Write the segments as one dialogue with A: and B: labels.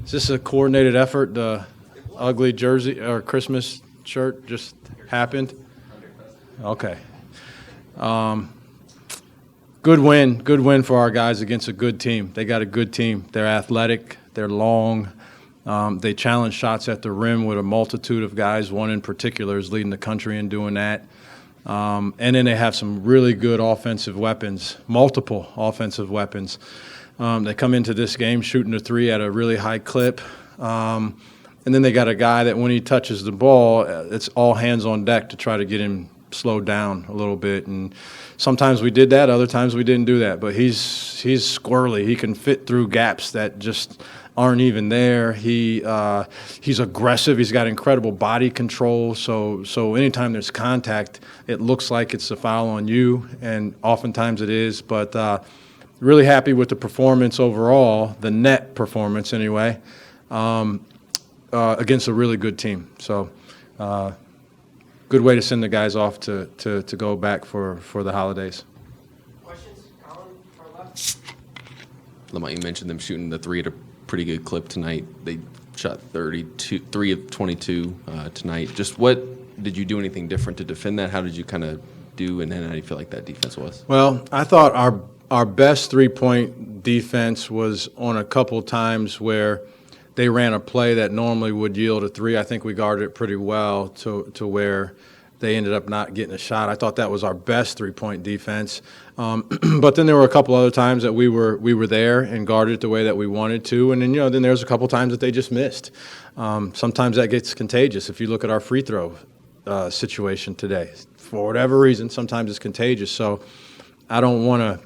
A: Is this a coordinated effort? The ugly jersey or Christmas shirt just happened? Okay. Good win for our guys against a good team. They got a good team. They're athletic. They're long. They challenge shots at the rim with a multitude of guys. One in particular is leading the country in doing that. And then they have some really good offensive weapons, multiple offensive weapons. They come into this game shooting a three at a really high clip. And then they got a guy that when he touches the ball, it's all hands on deck to try to get him slowed down a little bit. And sometimes we did that, other times we didn't do that. But he's squirrely. He can fit through gaps that just aren't even there. He's aggressive. He's got incredible body control. So anytime there's contact, it looks like it's a foul on you, and oftentimes it is. But really happy with the performance overall, the net performance anyway, against a really good team. So good way to send the guys off to go back for the holidays.
B: Questions? Colin, far left?
C: Lamont, you mentioned them shooting the three at a pretty good clip tonight. They shot 3 of 22 tonight. Just what did you do anything different to defend that? How did you kind of do, and then how do you feel like that defense was?
A: Well, I thought our best three-point defense was on a couple times where they ran a play that normally would yield a three. I think we guarded it pretty well to where they ended up not getting a shot. I thought that was our best three-point defense. But then there were a couple other times that we were there and guarded it the way that we wanted to. And then, then there's a couple times that they just missed. Sometimes that gets contagious. If you look at our free throw situation today, for whatever reason, sometimes it's contagious. So I don't want to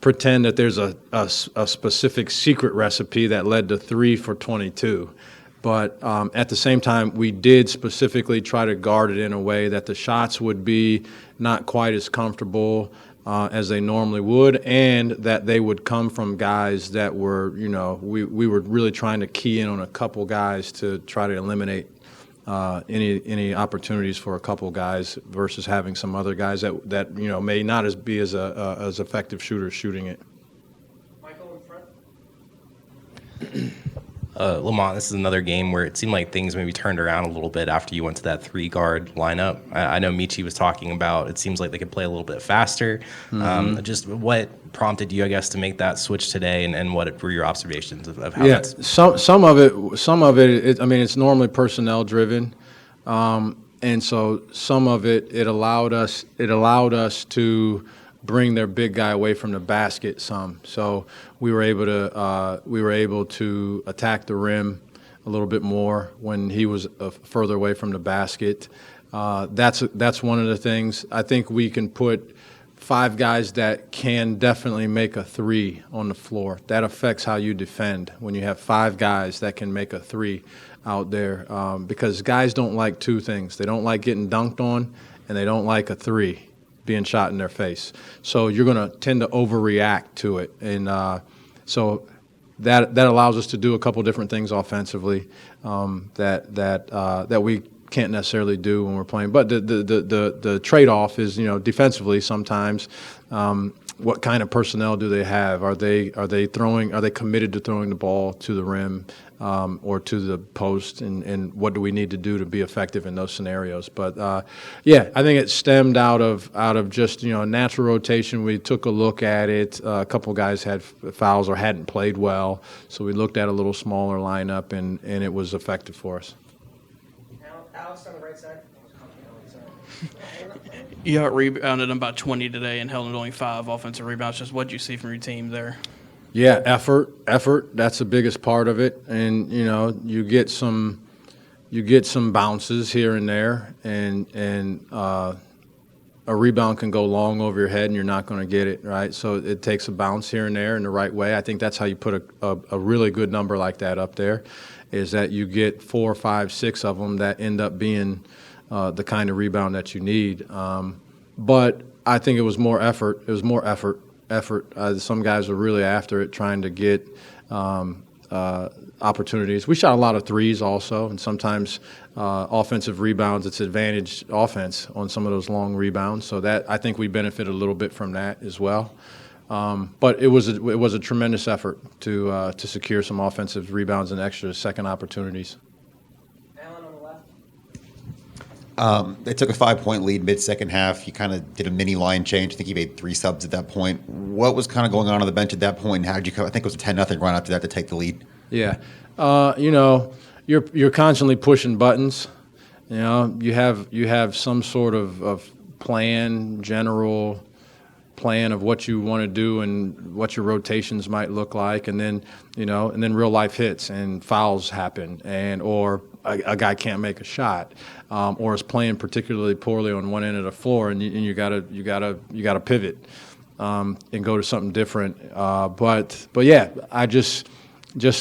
A: pretend that there's a specific secret recipe that led to 3 for 22. But at the same time, we did specifically try to guard it in a way that the shots would be not quite as comfortable as they normally would, and that they would come from guys that were, we were really trying to key in on a couple guys to try to eliminate any opportunities for a couple guys versus having some other guys that may not be as effective shooters shooting it.
B: Michael in front.
D: Lamont, this is another game where it seemed like things maybe turned around a little bit after you went to that 3-guard lineup. I know Michi was talking about it seems like they could play a little bit faster. Mm-hmm. Just what prompted you, I guess, to make that switch today, and what were your observations of how that's?
A: Some of it. It's normally personnel driven, and so some of it allowed us to bring their big guy away from the basket some. So we were able to attack the rim a little bit more when he was further away from the basket. That's one of the things. I think we can put 5 guys that can definitely make a 3 on the floor. That affects how you defend when you have 5 guys that can make a 3 out there, because guys don't like 2 things. They don't like getting dunked on, and they don't like a 3 being shot in their face. So you're going to tend to overreact to it. And so that allows us to do a couple different things offensively that we can't necessarily do when we're playing. But the trade-off is, defensively sometimes, what kind of personnel do they have? Are they committed to throwing the ball to the rim or to the post, and what do we need to do to be effective in those scenarios? But I think it stemmed out of just natural rotation. We took a look at it. A couple guys had fouls or hadn't played well, so we looked at a little smaller lineup, and it was effective for us.
B: Alex on the right side.
E: You out-rebounded them by 20 today and held them to only 5 offensive rebounds. Just what did you see from your team there?
A: Yeah, effort. That's the biggest part of it, and you get some bounces here and there, and a rebound can go long over your head, and you're not going to get it right. So it takes a bounce here and there in the right way. I think that's how you put a really good number like that up there, is that you get 4, 5, 6 of them that end up being the kind of rebound that you need. But I think it was more effort. Some guys were really after it, trying to get opportunities. We shot a lot of threes also, and sometimes offensive rebounds, it's advantage offense on some of those long rebounds. So that I think we benefited a little bit from that as well. But it was a tremendous effort to secure some offensive rebounds and extra second opportunities.
B: Alan on the left.
F: They took a 5-point lead mid-second half. You kind of did a mini line change. I think you made 3 subs at that point. What was kind of going on the bench at that point? And how did you? I think it was a 10-0 run after that to take the lead.
A: Yeah, you're constantly pushing buttons. You have some sort of general plan of what you want to do and what your rotations might look like, and then real life hits and fouls happen, or a guy can't make a shot, or is playing particularly poorly on one end of the floor, and you gotta pivot and go to something different. But yeah, I just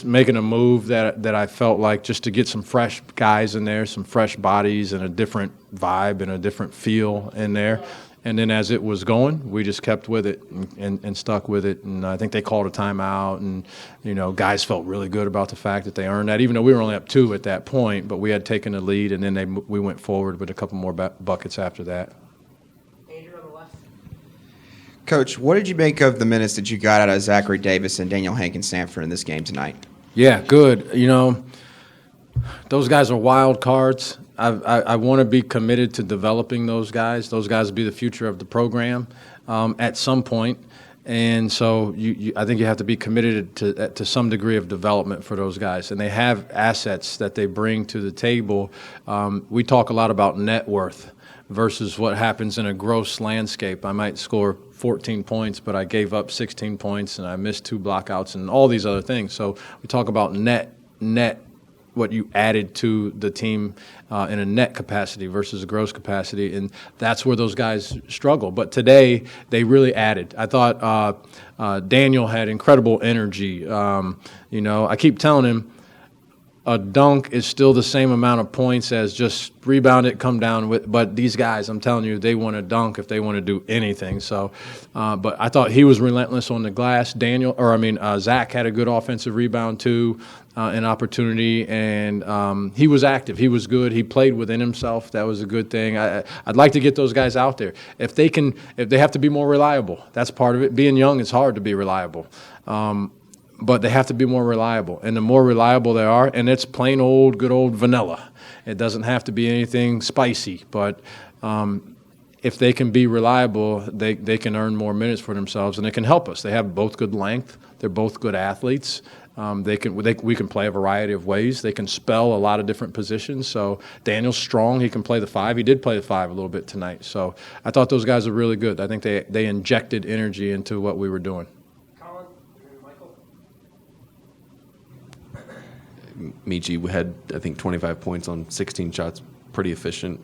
A: making a move that I felt like just to get some fresh guys in there, some fresh bodies, and a different vibe and a different feel in there. And then as it was going, we just kept with it and stuck with it. And I think they called a timeout, and guys felt really good about the fact that they earned that, even though we were only up 2 at that point. But we had taken the lead, and then we went forward with a couple more buckets after that.
B: Andrew on the left.
G: Coach, what did you make of the minutes that you got out of Zachary Davis and Daniel Hankins-Sanford in this game tonight?
A: Yeah, good. Those guys are wild cards. I want to be committed to developing those guys. Those guys will be the future of the program at some point. And so I think you have to be committed to some degree of development for those guys. And they have assets that they bring to the table. We talk a lot about net worth versus what happens in a gross landscape. I might score 14 points, but I gave up 16 points and I missed 2 blockouts and all these other things. So we talk about net, what you added to the team in a net capacity versus a gross capacity, and that's where those guys struggle. But today, they really added. I thought Daniel had incredible energy. I keep telling him, a dunk is still the same amount of points as just rebound it, come down with. But these guys, I'm telling you, they want to dunk if they want to do anything. So, but I thought he was relentless on the glass. Zach had a good offensive rebound too, an opportunity, and he was active. He was good. He played within himself. That was a good thing. I'd like to get those guys out there. If they have to be more reliable. That's part of it. Being young, it's hard to be reliable. But they have to be more reliable. And the more reliable they are, and it's plain old, good old vanilla. It doesn't have to be anything spicy. But if they can be reliable, they can earn more minutes for themselves, and it can help us. They have both good length. They're both good athletes. We can play a variety of ways. They can spell a lot of different positions. So Daniel's strong. He can play the 5. He did play the 5 a little bit tonight. So I thought those guys were really good. I think they injected energy into what we were doing.
B: Colin and Michael.
C: Michi, we had, I think, 25 points on 16 shots, pretty efficient.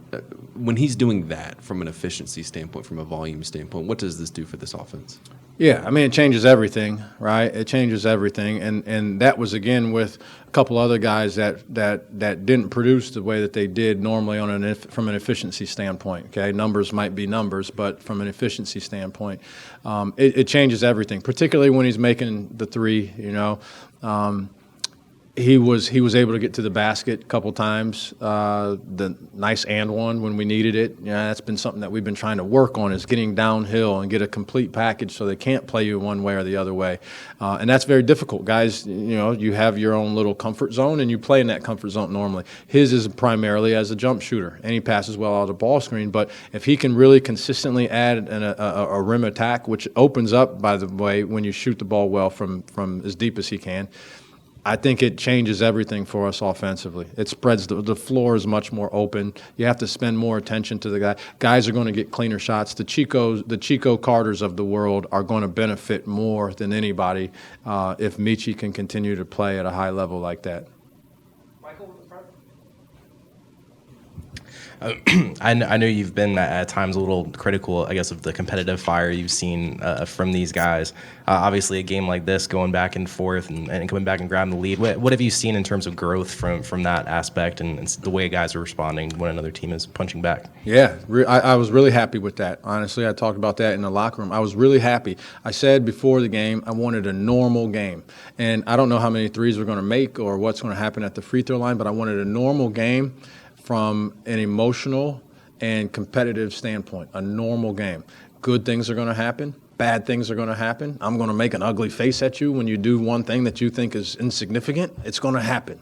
C: When he's doing that from an efficiency standpoint, from a volume standpoint, what does this do for this offense?
A: Yeah, it changes everything, right? It changes everything, and that was again with a couple other guys that didn't produce the way that they did normally from an efficiency standpoint. Okay, numbers might be numbers, but from an efficiency standpoint, it changes everything. Particularly when he's making the 3, He was able to get to the basket a couple times. The nice and one when we needed it. That's been something that we've been trying to work on, is getting downhill and get a complete package so they can't play you one way or the other way. And that's very difficult. Guys, you have your own little comfort zone and you play in that comfort zone normally. His is primarily as a jump shooter, and he passes well out of the ball screen. But if he can really consistently add a rim attack, which opens up, by the way, when you shoot the ball well from as deep as he can, I think it changes everything for us offensively. It spreads the floor is much more open. You have to spend more attention to the guy. Guys are going to get cleaner shots. The Chico Carters of the world are going to benefit more than anybody if Michi can continue to play at a high level like that.
B: Michael in front.
D: I know you've been at times a little critical, I guess, of the competitive fire you've seen from these guys. Obviously, a game like this, going back and forth and coming back and grabbing the lead, what have you seen in terms of growth from that aspect and the way guys are responding when another team is punching back?
A: Yeah, I was really happy with that. Honestly, I talked about that in the locker room. I was really happy. I said before the game I wanted a normal game. And I don't know how many threes we're going to make or what's going to happen at the free throw line, but I wanted a normal game from an emotional and competitive standpoint, a normal game. Good things are going to happen. bad things are going to happen. I'm going to make an ugly face at you when you do one thing that you think is insignificant. It's going to happen.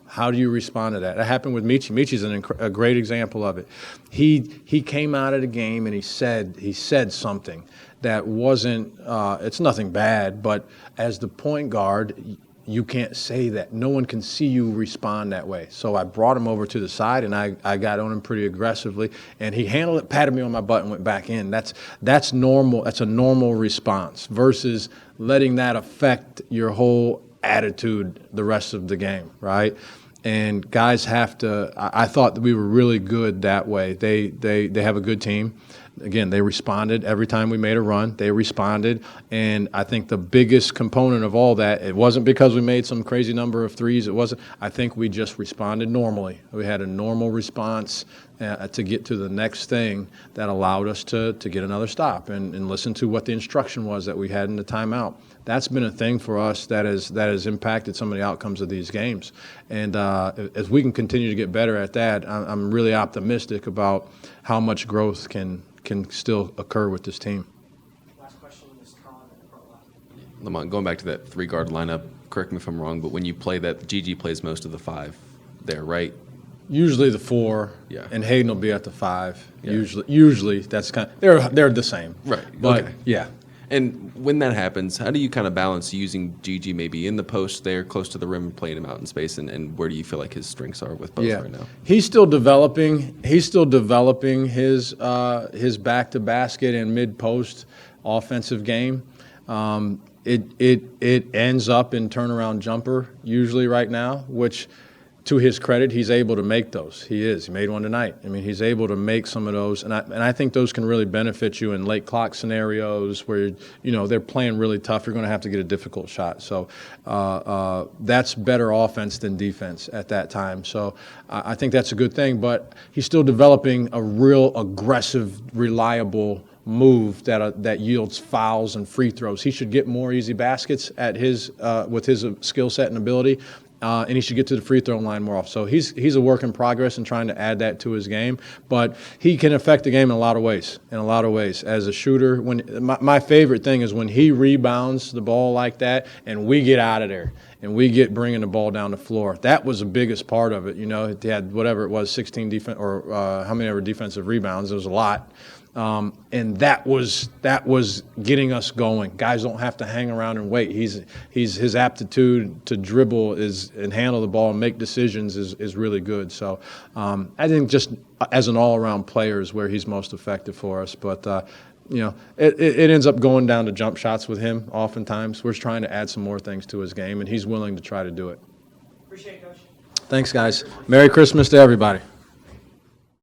A: How do you respond to that? That happened with Michi. Michi's a great example of it. He came out of the game and he said something that wasn't. It's nothing bad, but as the point guard, you can't say that. No one can see you respond that way. So I brought him over to the side, and I got on him pretty aggressively, and he handled it, patted me on my butt, and went back in. That's normal. That's a normal response versus letting that affect your whole attitude the rest of the game, right? And guys have to. I thought that we were really good that way. They have a good team. Again, they responded every time we made a run. They responded, and I think the biggest component of all that, it wasn't because we made some crazy number of threes. It wasn't. I think we just responded normally. We had a normal response to get to the next thing that allowed us to get another stop and listen to what the instruction was that we had in the timeout. That's been a thing for us that has impacted some of the outcomes of these games. And as we can continue to get better at that, I'm really optimistic about how much growth can still occur with this team.
B: Last question is Colin in the front left.
C: Lamont, going back to that 3-guard lineup, correct me if I'm wrong, but when you play that, Gigi plays most of the 5 there, right?
A: Usually the 4,
C: Yeah.
A: and Hayden will be at the 5.
C: Yeah.
A: Usually that's they're the same.
C: Right.
A: But
C: Okay.
A: yeah.
C: And when that happens, how do you kind of balance using Gigi maybe in the post there, close to the rim, and playing him out in space, and where do you feel like his strengths are with both right now?
A: He's still developing. He's still developing his back to basket and mid post offensive game. It ends up in turnaround jumper usually right now, which to his credit, he's able to make those. He made one tonight. I mean, he's able to make some of those, and I think those can really benefit you in late clock scenarios where they're playing really tough. You're going to have to get a difficult shot. So that's better offense than defense at that time. So I think that's a good thing. But he's still developing a real aggressive, reliable move that yields fouls and free throws. He should get more easy baskets at with his skill set and ability. And he should get to the free throw line more often. So he's a work in progress and trying to add that to his game. But he can affect the game in a lot of ways. As a shooter, my favorite thing is when he rebounds the ball like that, and we get out of there and we get bringing the ball down the floor. That was the biggest part of it. He had whatever it was, 16 defense or how many ever defensive rebounds. It was a lot. And that was getting us going. Guys don't have to hang around and wait. His aptitude to dribble and handle the ball and make decisions is really good. So I think just as an all-around player is where he's most effective for us. But it ends up going down to jump shots with him. Oftentimes, we're trying to add some more things to his game, and he's willing to try to do it.
B: Appreciate it, Coach.
A: Thanks, guys. Merry Christmas to everybody.